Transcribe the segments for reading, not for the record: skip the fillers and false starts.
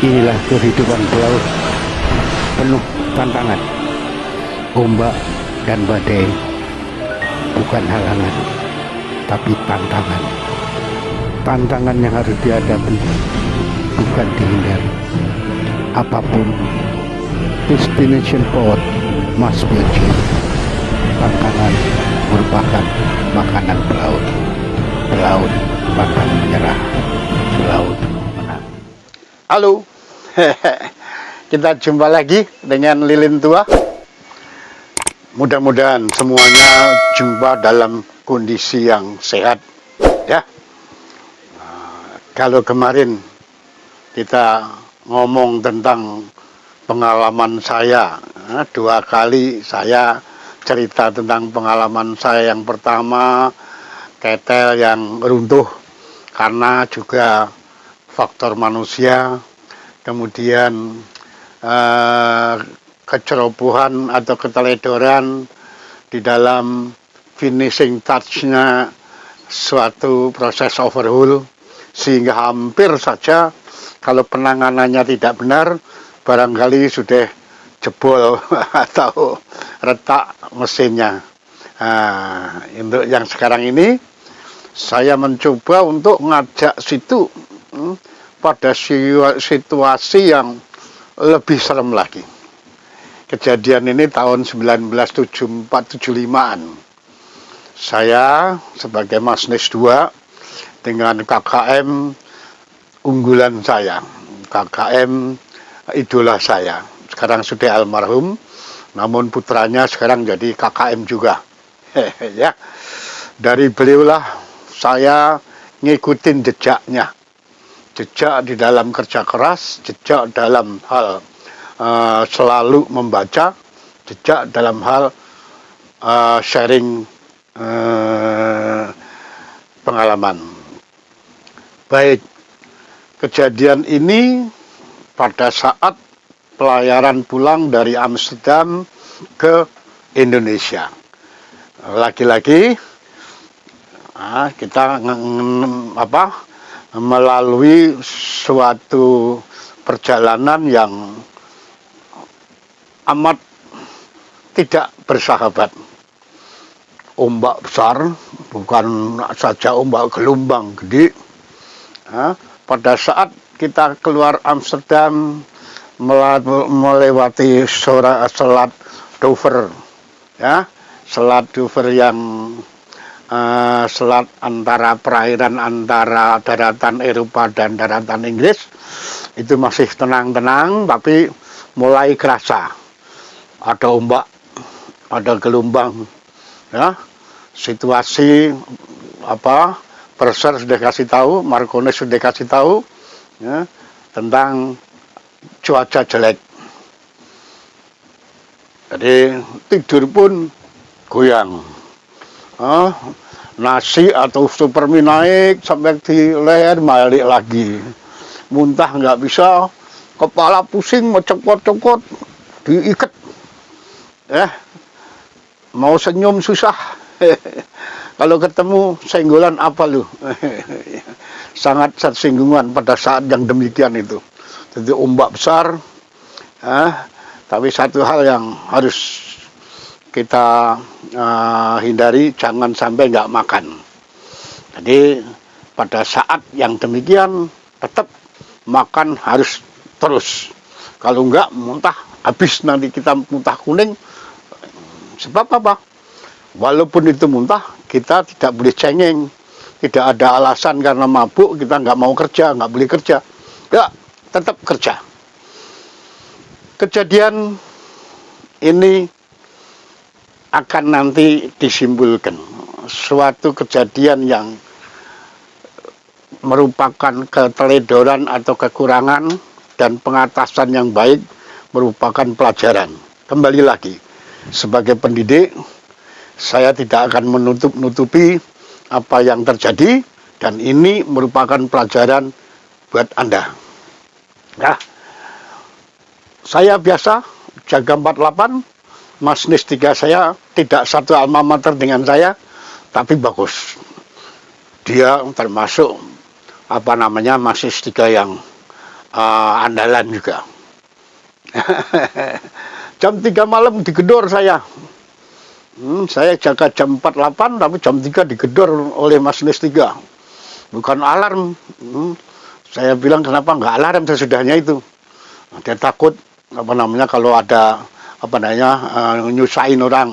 Inilah kehidupan pelaut, penuh tantangan. Ombak dan badai bukan halangan, tapi tantangan. Tantangan yang harus dihadapi, bukan dihindari. Apapun, destination port must be achieved. Tantangan merupakan makanan pelaut. Pelaut pantang menyerah. Pelaut menang. Halo, kita jumpa lagi dengan Lilin Tua. Mudah-mudahan semuanya jumpa dalam kondisi yang sehat, ya. Kalau kemarin kita ngomong tentang pengalaman saya, 2 kali saya cerita tentang pengalaman saya. Yang pertama, ketel yang runtuh karena juga faktor manusia, kemudian kecerobohan atau keteledoran di dalam finishing touch-nya suatu proses overhaul, sehingga hampir saja kalau penanganannya tidak benar barangkali sudah jebol atau retak mesinnya. Untuk yang sekarang ini saya mencoba untuk ngajak situ pada situasi yang lebih serem lagi. Kejadian ini tahun 1974-75an. Saya sebagai Masnis 2 dengan KKM unggulan saya, KKM idola saya. Sekarang sudah almarhum, namun putranya sekarang jadi KKM juga. Ya. Dari beliaulah saya ngikutin jejaknya. Jejak di dalam kerja keras, jejak dalam hal selalu membaca, jejak dalam hal sharing pengalaman. Baik, kejadian ini pada saat pelayaran pulang dari Amsterdam ke Indonesia. Lagi-lagi kita melalui suatu perjalanan yang amat tidak bersahabat. Ombak besar, bukan saja ombak gelombang gede. Pada saat kita keluar Amsterdam melewati Selat Dover, ya, Selat Dover yang selat antara perairan antara daratan Eropa dan daratan Inggris, itu masih tenang-tenang, tapi mulai kerasa ada ombak, ada gelombang, ya. Situasi Purser sudah kasih tahu, Marcones sudah kasih tahu, ya, tentang cuaca jelek. Jadi tidur pun goyang. Nasi atau supermie naik sampai di leher, balik lagi. Muntah nggak bisa, kepala pusing, mencokot-cokot, diikat. Mau senyum susah. Kalau ketemu senggolan apa lu? Sangat tersinggungan pada saat yang demikian itu. Jadi ombak besar. Tapi satu hal yang harus kita hindari, jangan sampai nggak makan. Jadi pada saat yang demikian tetap makan harus terus. Kalau enggak muntah, habis nanti kita muntah kuning. Sebab apa? Walaupun itu muntah, kita tidak boleh cengeng. Tidak ada alasan karena mabuk kita nggak mau kerja, nggak boleh kerja. Ya, tetap kerja. Kejadian ini akan nanti disimpulkan suatu kejadian yang merupakan keteledoran atau kekurangan, dan pengatasan yang baik merupakan pelajaran. Kembali lagi, sebagai pendidik, saya tidak akan menutup-nutupi apa yang terjadi, dan ini merupakan pelajaran buat Anda. Ya. Saya biasa jaga 48, Masnis 3 saya tidak satu alma mater dengan saya, tapi bagus. Dia termasuk Masnis 3 yang andalan juga. Jam 3 malam digedor saya. Saya jaga jam 4.8 tapi jam 3 digedor oleh Mas 3. Bukan alarm. Saya bilang kenapa nggak alarm sesudahnya itu. Dia takut kalau ada nyusahin orang.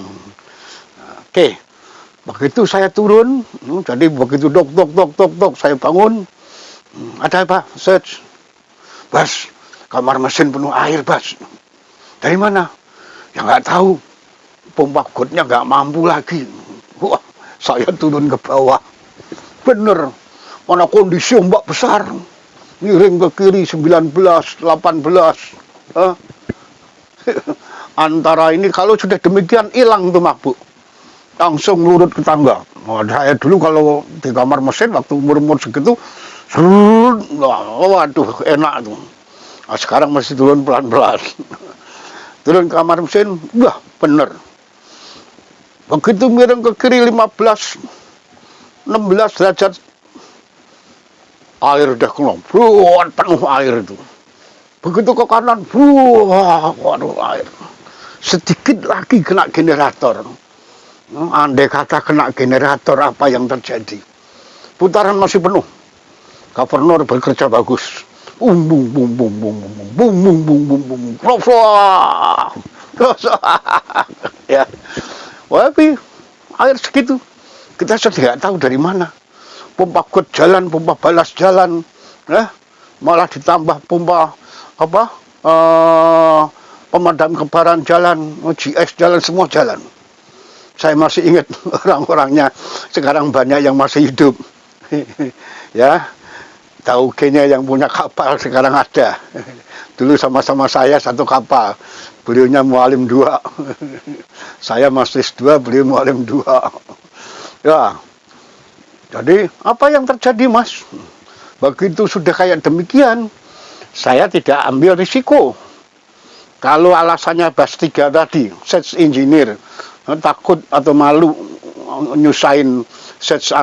Oke. Begitu saya turun, jadi begitu dok saya bangun. Ada apa? Search. Bas, kamar mesin penuh air, Bas. Dari mana? Ya nggak tahu. Pompa gotnya nggak mampu lagi. Wah, saya turun ke bawah. Bener. Mana kondisi ombak besar. Miring ke kiri 19, 18. Antara ini kalau sudah demikian hilang tuh mabuk. Langsung nurut ke tangga. Saya dulu kalau di kamar mesin waktu umur segitu, waduh enak tuh. Nah, sekarang masih turun pelan-pelan. Turun ke kamar mesin, wah bener. Begitu miring ke kiri 15, 16 derajat, air udah keluar, penuh air itu. Begitu ke kanan, waduh air. Sedikit lagi kena generator. Andai kata kena generator, apa yang terjadi? Putaran masih penuh. Gubernur bekerja bagus. Bum bum bum bum bum bum bum bum bum bum bum. Ya. Tapi air segitu kita sudah nggak tahu dari mana. Pompa got jalan, pompa balas jalan, malah ditambah pompa pemadam kebakaran jalan, GS jalan, semua jalan. Saya masih ingat orang-orangnya sekarang banyak yang masih hidup. Ya, tauge-nya yang punya kapal sekarang ada. Dulu sama-sama saya satu kapal, beliaunya mualim 2. Saya masih 2, beliau mualim 2. Ya, jadi apa yang terjadi, Mas? Begitu sudah kayak demikian, saya tidak ambil risiko. Kalau alasannya Bas 3 tadi, search engineer, takut atau malu nyusahin search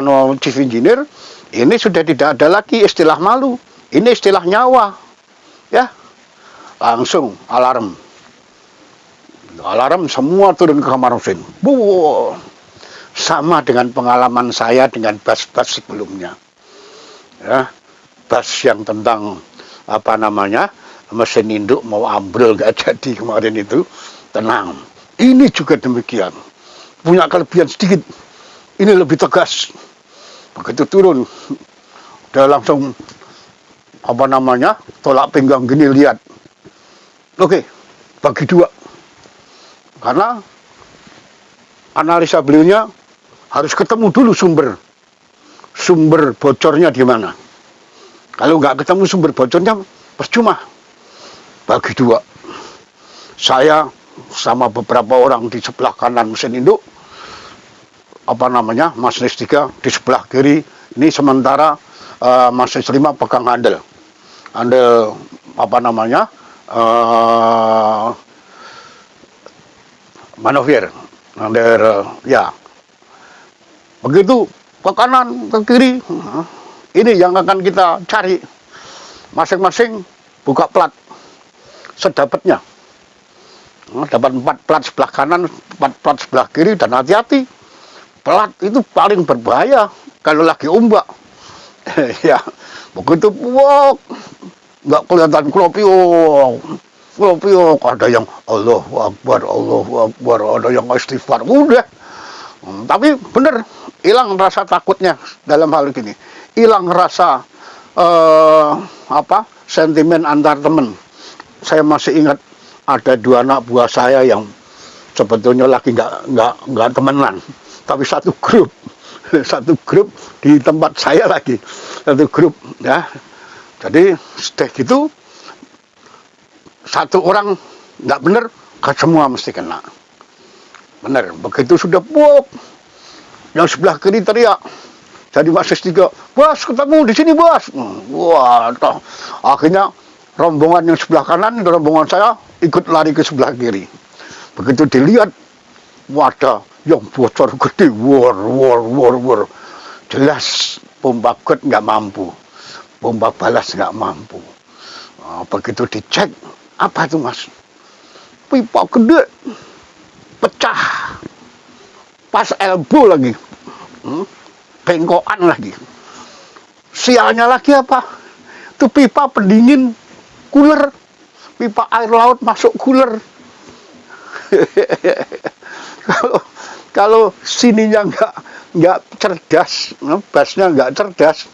chief engineer, ini sudah tidak ada lagi istilah malu, ini istilah nyawa. Ya, langsung alarm semua turun ke kamar mesin. Sama dengan pengalaman saya dengan bas-bas sebelumnya. Ya, bas yang tentang mesin induk mau ambrol nggak jadi kemarin itu, tenang. Ini juga demikian. Punya kelebihan sedikit. Ini lebih tegas. Begitu turun, udah langsung tolak pinggang gini, lihat. Oke, bagi 2. Karena analisa beliaunya harus ketemu dulu sumber bocornya di mana. Kalau nggak ketemu sumber bocornya, percuma. Bagi 2. Saya sama beberapa orang di sebelah kanan mesin induk, Mas 3 di sebelah kiri. Ini sementara Mas 5 pegang handle manuver, ya. Begitu ke kanan ke kiri, ini yang akan kita cari. Masing-masing buka plat sedapatnya. Dapat 4 plat sebelah kanan, 4 plat sebelah kiri, dan hati-hati. Plat itu paling berbahaya kalau lagi ombak. Ya, begitu nggak kelihatan klopiok, ada yang Allahu Akbar, ada yang istighfar, udah. Tapi bener, hilang rasa takutnya dalam hal ini, hilang rasa sentimen antar teman. Saya masih ingat ada 2 anak buah saya yang sebetulnya lagi nggak temenan, tapi satu grup di tempat saya lagi, satu grup, ya. Jadi setelah gitu, satu orang nggak bener, semua mesti kena. Bener, begitu sudah yang sebelah kiri teriak. Jadi Mas 3, bos ketemu di sini bos. Wah, akhirnya rombongan yang sebelah kanan, rombongan saya ikut lari ke sebelah kiri. Begitu dilihat, wadah yang bocor gede, war. Jelas pompa got nggak mampu, pompa balas nggak mampu. Begitu dicek, apa itu mas? Pipa gede, pecah, pas elbow lagi, bengkokan lagi. Sialnya lagi apa? Itu pipa pendingin cooler, pipa air laut masuk cooler. kalau sininya nggak cerdas, basnya nggak cerdas.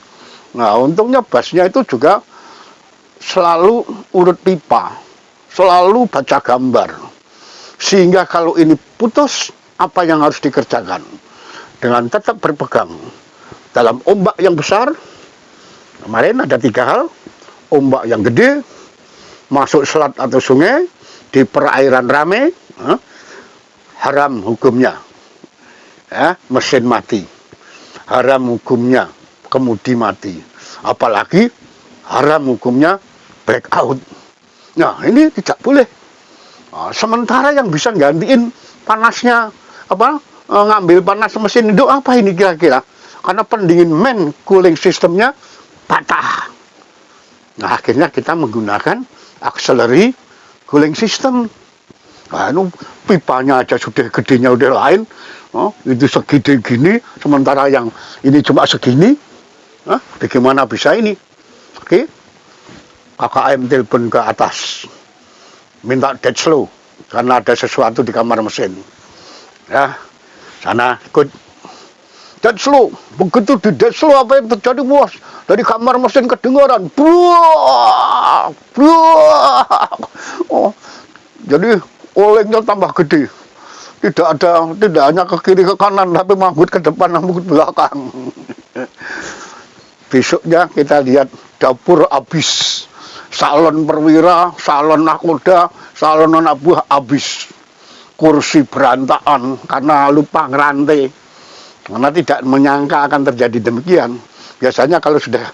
Nah untungnya basnya itu juga selalu urut pipa, selalu baca gambar, sehingga kalau ini putus, apa yang harus dikerjakan dengan tetap berpegang dalam ombak yang besar. Kemarin ada 3 hal: ombak yang gede, masuk selat atau sungai, di perairan rame, haram hukumnya, mesin mati, haram hukumnya kemudi mati, apalagi haram hukumnya blackout. Nah ini tidak boleh. Sementara yang bisa gantiin panasnya ngambil panas mesin itu apa ini kira-kira? Karena pendingin main cooling sistemnya patah. Nah akhirnya kita menggunakan auxiliary cooling system. Nah, itu pipanya aja sudah gedenya udah lain. Itu segede gini, sementara yang ini cuma segini. Bagaimana bisa ini? Oke, KKM telepon ke atas, minta dead slow karena ada sesuatu di kamar mesin. Ya, sana ikut dead slow. Begitu di dead slow apa yang terjadi bos? Dari kamar mesin kedengaran, buah. Jadi olengnya tambah gede. Tidak hanya ke kiri ke kanan, tapi manggut ke depan, manggut belakang. Besoknya kita lihat dapur habis, salon perwira, salon nakoda, salon anak buah habis, kursi berantakan karena lupa ngerantai, karena tidak menyangka akan terjadi demikian. Biasanya kalau sudah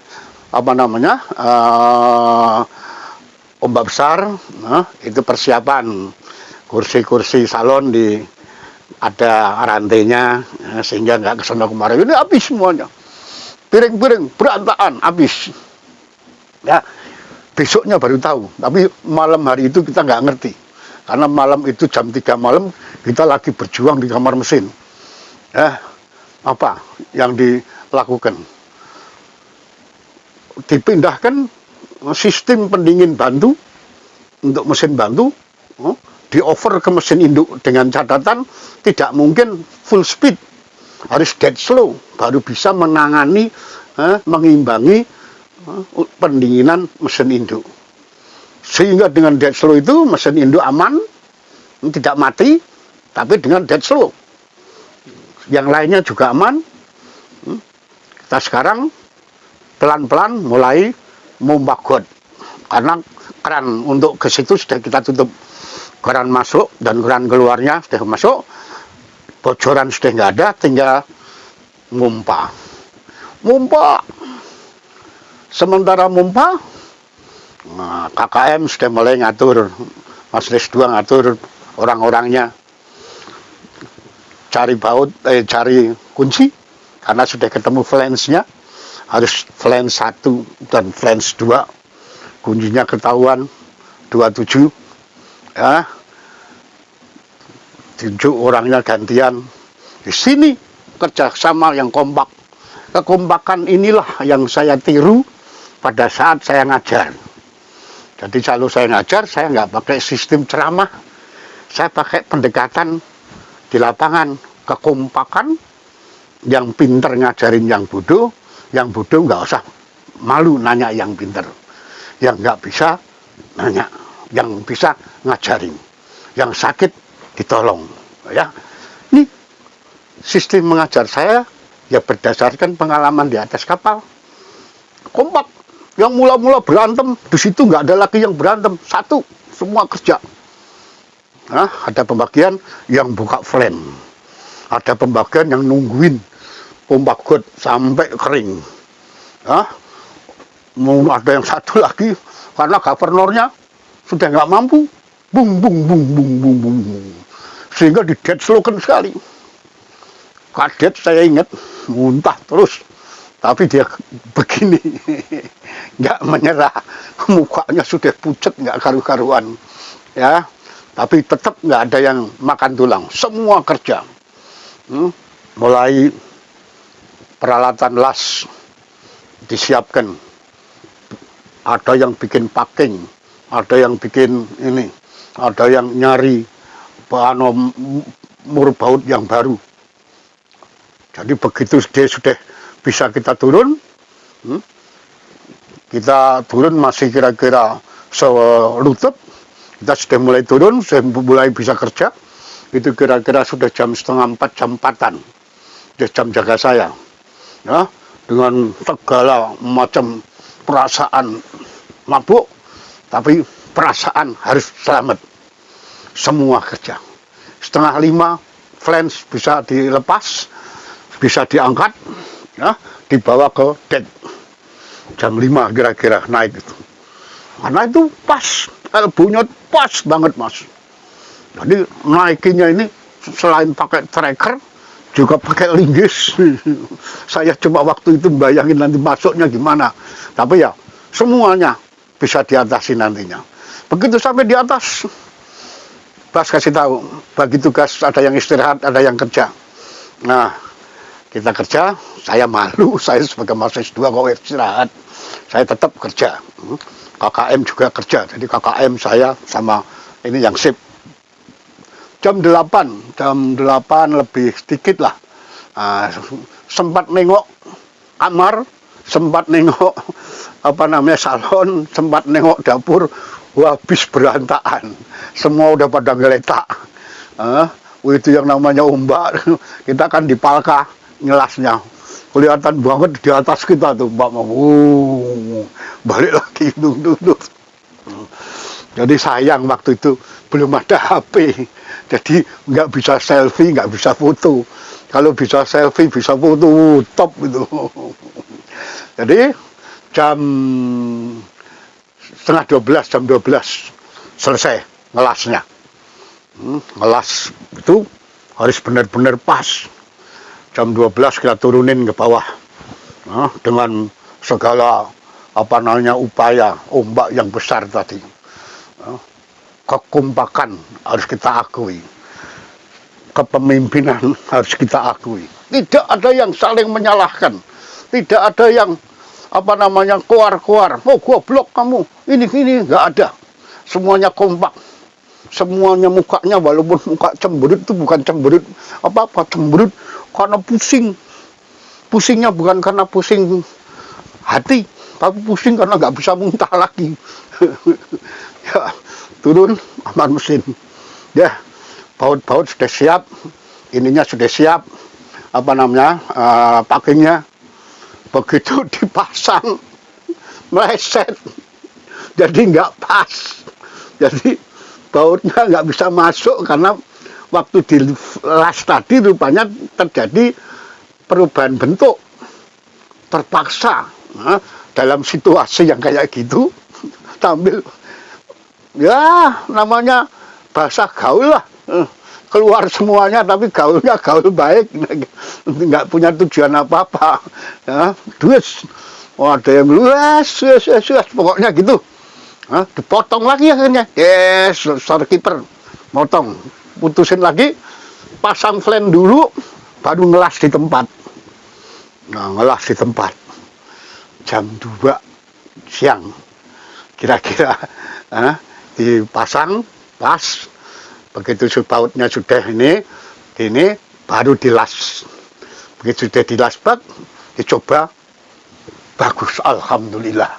ombak besar, itu persiapan kursi-kursi salon ada rantainya, sehingga nggak kesana kemarin. Ini habis semuanya. Piring-piring berantakan habis. Ya, besoknya baru tahu. Tapi malam hari itu kita nggak ngerti. Karena malam itu jam 3 malam kita lagi berjuang di kamar mesin. Ya, apa yang dilakukan? Dipindahkan sistem pendingin bantu untuk mesin bantu, di over ke mesin induk dengan catatan tidak mungkin full speed. Harus dead slow baru bisa menangani, mengimbangi pendinginan mesin induk. Sehingga dengan dead slow itu mesin induk aman, tidak mati, tapi dengan dead slow. Yang lainnya juga aman. Kita sekarang pelan-pelan mulai membakot. Karena keran untuk ke situ sudah kita tutup. Keran masuk dan keran keluarnya sudah masuk. Bocoran sudah nggak ada, tinggal mumpa. Sementara mumpa, KKM sudah mulai ngatur, Mas Resdua ngatur orang-orangnya, cari baut, cari kunci, karena sudah ketemu flange-nya, harus flange 1 dan flange 2, kuncinya ketahuan 27, ya. Tunjuk orangnya gantian. Di sini kerjasama yang kompak. Kekompakan inilah yang saya tiru pada saat saya ngajar. Jadi kalau saya ngajar, saya nggak pakai sistem ceramah. Saya pakai pendekatan di lapangan. Kekompakan, yang pinter ngajarin yang bodoh nggak usah malu nanya yang pinter. Yang nggak bisa nanya, yang bisa ngajarin. Yang sakit ditolong, ya. Ini sistem mengajar saya ya berdasarkan pengalaman di atas kapal. Kompak. Yang mula-mula berantem, di situ nggak ada lagi yang berantem, satu, semua kerja. Nah, ada pembagian yang buka flame, ada pembagian yang nungguin pompa got sampai kering. Ada yang satu lagi karena governornya sudah nggak mampu, bung, sehingga di dead slogan sekali. Kadet saya ingat, muntah terus, tapi dia begini, nggak menyerah, mukanya sudah pucat nggak karu-karuan, ya. Tapi tetap nggak ada yang makan tulang, semua kerja. Mulai peralatan las disiapkan, ada yang bikin packing, ada yang bikin ini, ada yang nyari murbaut yang baru. Jadi begitu dia sudah bisa kita turun, kita turun masih kira-kira selutut, kita sudah mulai turun, sudah mulai bisa kerja, itu kira-kira sudah jam 3:30, jam 4-an, jam jaga saya, ya, dengan segala macam perasaan mabuk, tapi perasaan harus selamat, semua kerja. 4:30 flange bisa dilepas, bisa diangkat, ya, dibawa ke deck. Jam 5 kira-kira naik itu. Karena itu pas, elbonya pas banget mas. Jadi naikinnya ini selain pakai tracker, juga pakai linggis. Saya coba waktu itu bayangin nanti masuknya gimana. Tapi ya semuanya bisa diatasi nantinya. Begitu sampai di atas, Bas kasih tahu, bagi tugas ada yang istirahat, ada yang kerja. Nah, kita kerja, saya malu, saya sebagai mahasiswa kalau istirahat, saya tetap kerja. KKM juga kerja, jadi KKM saya sama ini yang sip. Jam 8 lebih sedikit lah. Sempat nengok kamar, sempat nengok salon, sempat nengok dapur, habis berantakan. Semua udah pada ngeletak. Itu yang namanya ombak, kita kan di palka ngelasnya. Kelihatan banget di atas kita tuh, Mbak. Balik lagi, duduk. Jadi sayang waktu itu belum ada HP. Jadi nggak bisa selfie, nggak bisa foto. Kalau bisa selfie, bisa foto, top gitu. Jadi jam 11:30, jam 12 selesai ngelasnya. Ngelas itu harus benar-benar pas. Jam 12 kita turunin ke bawah, dengan segala upaya ombak yang besar tadi. Kekompakan harus kita akui, kepemimpinan harus kita akui. Tidak ada yang saling menyalahkan, tidak ada yang keluar-keluar, goblok kamu, ini nggak ada. Semuanya kompak, semuanya mukanya, walaupun muka cemberut itu bukan cemberut cemberut karena pusing. Pusingnya bukan karena pusing hati, tapi pusing karena nggak bisa muntah lagi. Ya, turun aman mesin. Ya, baut-baut sudah siap, ininya sudah siap, packingnya. Begitu dipasang, meleset, jadi nggak pas. Jadi bautnya nggak bisa masuk karena waktu di las tadi rupanya terjadi perubahan bentuk, terpaksa. Dalam situasi yang kayak gitu, sambil ya namanya bahasa gaul lah, keluar semuanya, tapi gaulnya gaul baik, nggak punya tujuan apa-apa. Ya, dues, ada yang luas, pokoknya gitu. Dipotong lagi akhirnya, storekeeper motong, putusin lagi, pasang flange dulu, baru ngelas di tempat. Nah, ngelas di tempat jam 2 siang kira-kira, dipasang pas. Begitu bautnya sudah ini baru dilas. Begitu sudah dilas dicoba, bagus, alhamdulillah.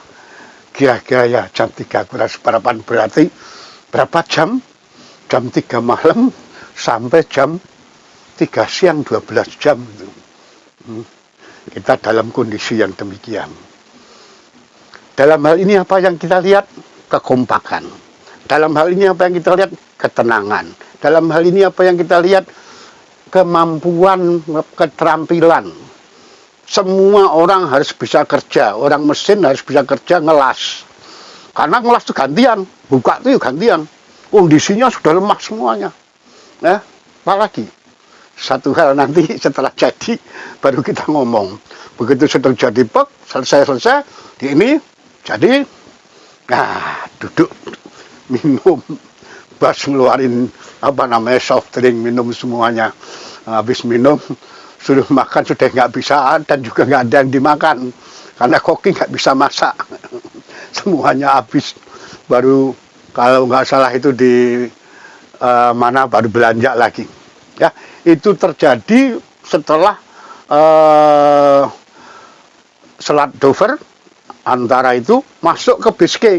Kira-kira ya jam 3 kurang separapan, berarti berapa jam? Jam 3 malam sampai jam 3 siang, 12 jam. Kita dalam kondisi yang demikian. Dalam hal ini apa yang kita lihat? Kekompakan. Dalam hal ini apa yang kita lihat? Ketenangan. Dalam hal ini apa yang kita lihat? Kemampuan, keterampilan. Semua orang harus bisa kerja, orang mesin harus bisa kerja ngelas. Karena ngelas itu gantian, buka itu gantian. Kondisinya sudah lemah semuanya. Ya, apalagi satu hal nanti setelah jadi baru kita ngomong. Begitu sudah jadi selesai di ini, jadi Nah, duduk minum, bas ngeluarin soft drink, minum semuanya. Habis minum, suruh makan sudah nggak bisa dan juga nggak ada yang dimakan karena koki nggak bisa masak. Semuanya habis. Baru kalau nggak salah itu di mana baru belanja lagi. Ya, itu terjadi setelah Selat Dover antara itu masuk ke Biscay.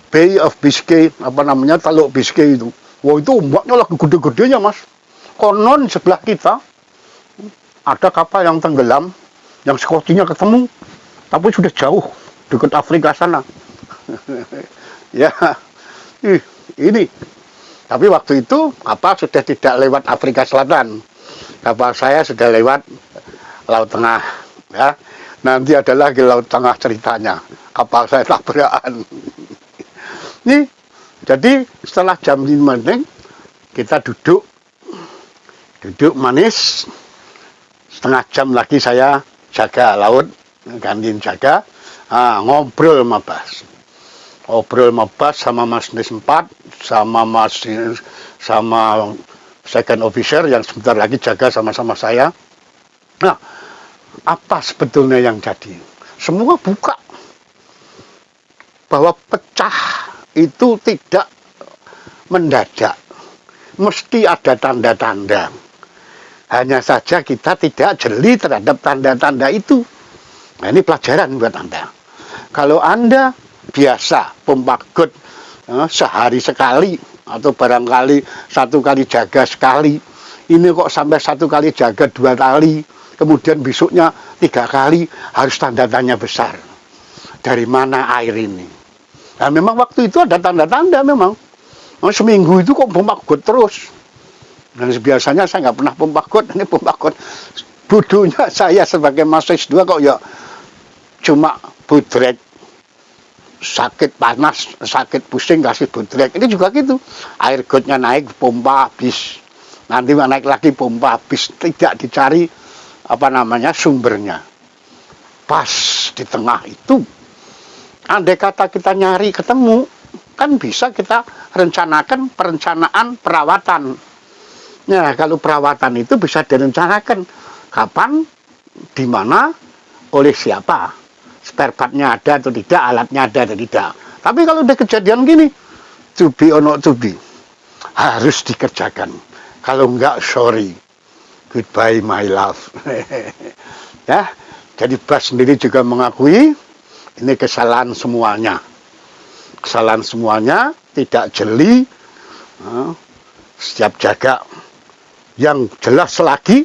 Bay of Biscay, Teluk Biscay itu. Wah, itu ombaknya lagi gede-gedenya, Mas. Konon sebelah kita ada kapal yang tenggelam, yang sekocinya ketemu, tapi sudah jauh dekat Afrika sana. Ya, ini. Tapi waktu itu kapal sudah tidak lewat Afrika Selatan, kapal saya sudah lewat Laut Tengah. Ya, nanti ada lagi Laut Tengah ceritanya. Kapal saya tabrakan. Nih, jadi setelah jam 5 kita duduk manis, setengah jam lagi saya jaga laut, gantiin jaga, ngobrol mabas sama Mas Nis 4, sama second officer yang sebentar lagi jaga sama-sama saya. Nah, apa sebetulnya yang jadi? Semua buka bahwa pecah itu tidak mendadak, mesti ada tanda-tanda. Hanya saja kita tidak jeli terhadap tanda-tanda itu. Nah, ini pelajaran buat Anda. Kalau Anda biasa pompa got sehari sekali atau barangkali 1 kali jaga sekali, ini kok sampai 1 kali jaga 2 kali, kemudian besoknya 3 kali, harus tanda tanya besar. Dari mana air ini? Nah, memang waktu itu ada tanda-tanda memang. Seminggu itu kok pompa got terus. Dan biasanya saya nggak pernah pompa got, ini pompa got. Bodohnya saya sebagai mahasiswa 2 kok ya cuma budrek, sakit panas, sakit pusing kasih budrek. Ini juga gitu. Air gotnya naik, pompa habis. Nanti naik lagi pompa habis. Tidak dicari sumbernya. Pas di tengah itu, andai kata kita nyari ketemu, kan bisa kita rencanakan perencanaan perawatan. Nah, kalau perawatan itu bisa direncanakan kapan, di mana, oleh siapa. Spare part-nya ada atau tidak, alatnya ada atau tidak. Tapi kalau udah kejadian gini, to be or not to be, harus dikerjakan. Kalau enggak, sorry, goodbye my love. Ya, jadi Bas sendiri juga mengakui ini kesalahan semuanya. Kesalahan semuanya, tidak jeli, setiap jaga. Yang jelas lagi,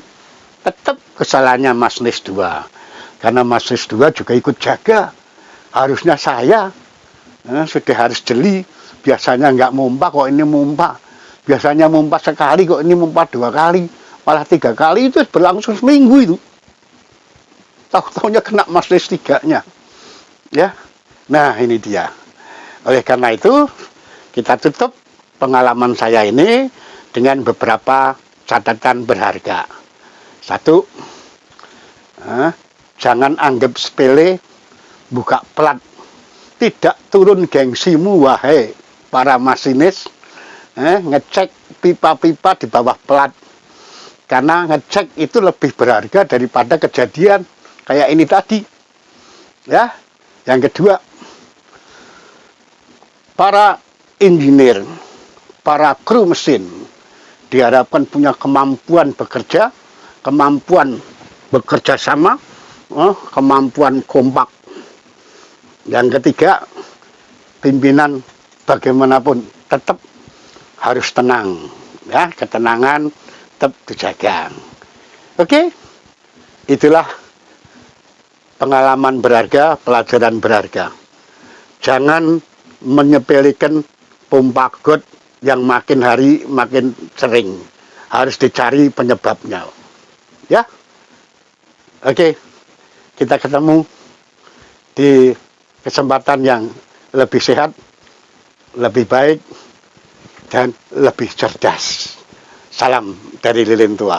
tetap kesalahannya Mas Nis 2. Karena Mas Nis 2 juga ikut jaga. Harusnya saya sudah harus jeli. Biasanya nggak mompa, kok ini mompa. Biasanya mompa sekali, kok ini mompa 2 kali. Malah 3 kali, itu berlangsung seminggu itu. Tahu-tahunya kena Mas Nis 3-nya. Ya, nah ini dia. Oleh karena itu, kita tutup pengalaman saya ini dengan beberapa catatan berharga. 1, jangan anggap sepele buka plat. Tidak turun gengsimu, wahai para masinis, ngecek pipa-pipa di bawah plat. Karena ngecek itu lebih berharga daripada kejadian kayak ini tadi. Ya, yang kedua, para engineer, para kru mesin diharapkan punya kemampuan bekerja, kemampuan bekerja sama, kemampuan kompak. Yang ketiga, pimpinan bagaimanapun tetap harus tenang, ya, ketenangan tetap dijaga. Oke, itulah pengalaman berharga, pelajaran berharga. Jangan menyepelekan pompa got yang makin hari makin sering. Harus dicari penyebabnya. Ya, oke, kita ketemu di kesempatan yang lebih sehat, lebih baik, dan lebih cerdas. Salam dari Lilin Tua.